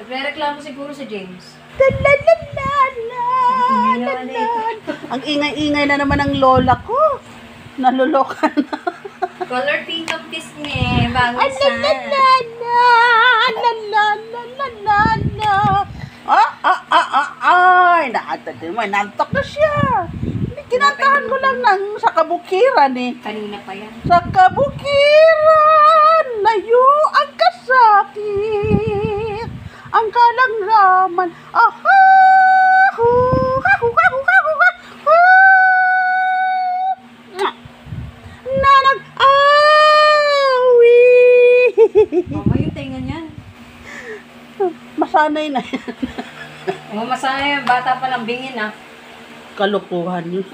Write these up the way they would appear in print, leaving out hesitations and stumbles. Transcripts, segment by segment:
Nagre-reklamo siguro si James. Ang ingay-ingay na naman ng lola ko. Naluloka na. Color pink ang pisngi. Bagay sa... Ay, naatad mo. Nantok na siya. Kinatahan ko lang sa kabukiran eh. Kanina pa yan. Sa kabukiran, layo ang kasakit. Ang kalanglaman. Aha! Nanag-awi. Mama, yung tenga niyan. Masanay na yan. Masaya yung bata pa lang bingin ah. Kalukuhan yun.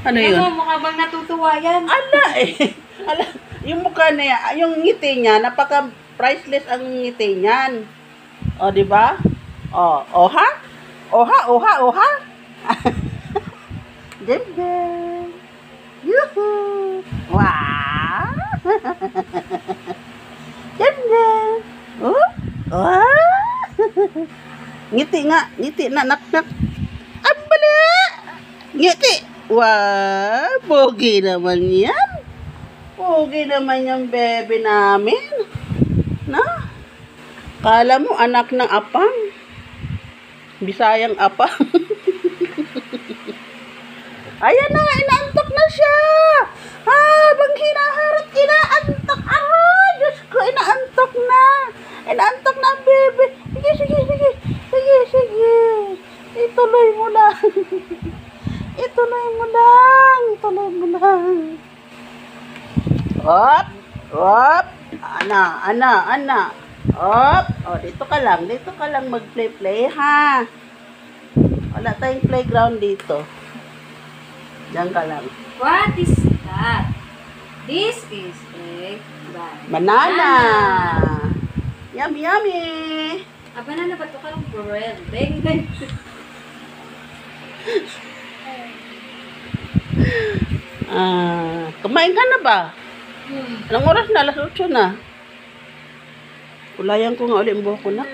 Ano Alam yun? mo, mukha bang natutuwa yan? Ala eh. Ala, yung mukha na yan, yung ngiti niya, napaka-priceless ang ngiti niyan. O, di ba? O, oha? Oha, oha, oha? Jembe. Yuhu. Wow. Jembe. Oh? Oh? Ngiti nga, ngiti na, nak-nak. Ambala! Ngiti! Wow! Pogi naman yan! Pogi naman yung bebe namin. Na? Kala mo anak ng apang. Bisayang apang. Ayan na, inaantok na siya! Habang hinaharot, inaantok. Aray! Diyos ko, inaantok na! Inaantok na ang bebe. Sige, sige, sige. Sige, sige. Ituloy mo lang. Ituloy mo lang. Ituloy mo lang. Hop. Hop. Ana. Hop. O, dito ka lang. Dito ka lang mag-play-play, ha? Wala tayong playground dito. Diyan ka lang. What is that? This is a Banana. Yummy, yummy. banana ba ito ka lang bread? Beng. Kumain ka na ba? Anong oras na? Alas 8 na. Kulayan ko nga ulit ang buhok ko na.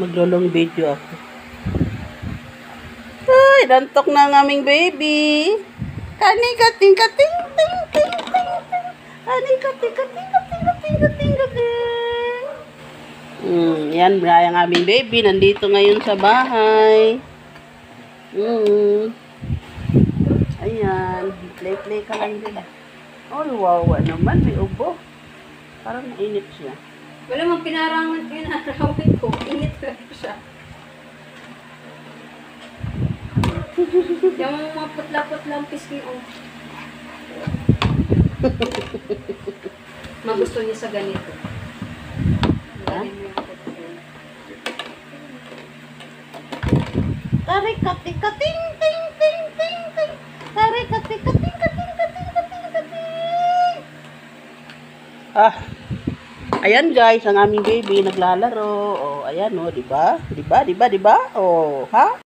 Maglolong video ako. Ay, dantok na ang aming baby. Kating, ting. Kating. Yan, ang aming baby. Nandito ngayon sa bahay. Ayan. Play ka lang din. Oh, wow naman. May ubo. Parang mainit siya. Wala mang pinarangan ko. Init ka siya. Yung mga putla-putla ang pisngi oh. Magusto niya sa ganito. Kating. Ayan guys, ang aming baby naglalaro. Oh, ayan oh, di ba? Oh, ha?